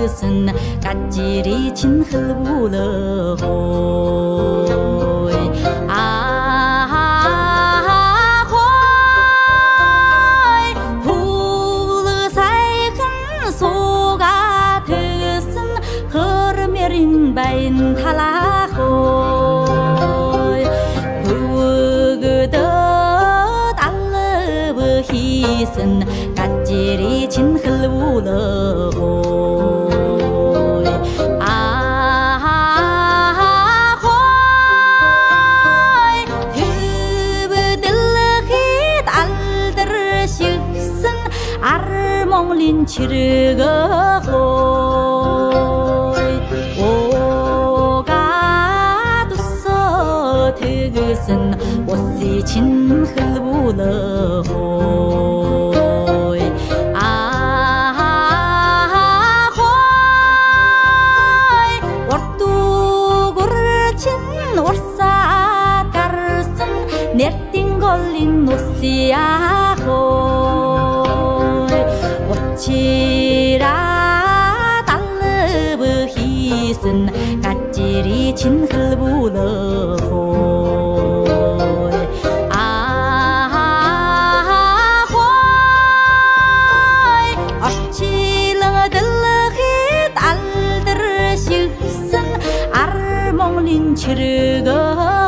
тысын качири чинхыл булыгой ахой булы сайхын со가 тысын хырмерин байн талахой 부그듯 알르브 희슨 까찌리 진흙 울어고이 아호이 드브들르히 달들 식슨 아르몽린 치르거고이 오가두서 드그슨 옷이 진흙 울어고이 아호이 월두구를 친 옷사 가르슨 넷띵 걸린 옷이야호이 옷이라 달르브 희슨 까찌리 진흙 울어고이 아호이 어찌러들르히 달들 식슨 알몽린 치르거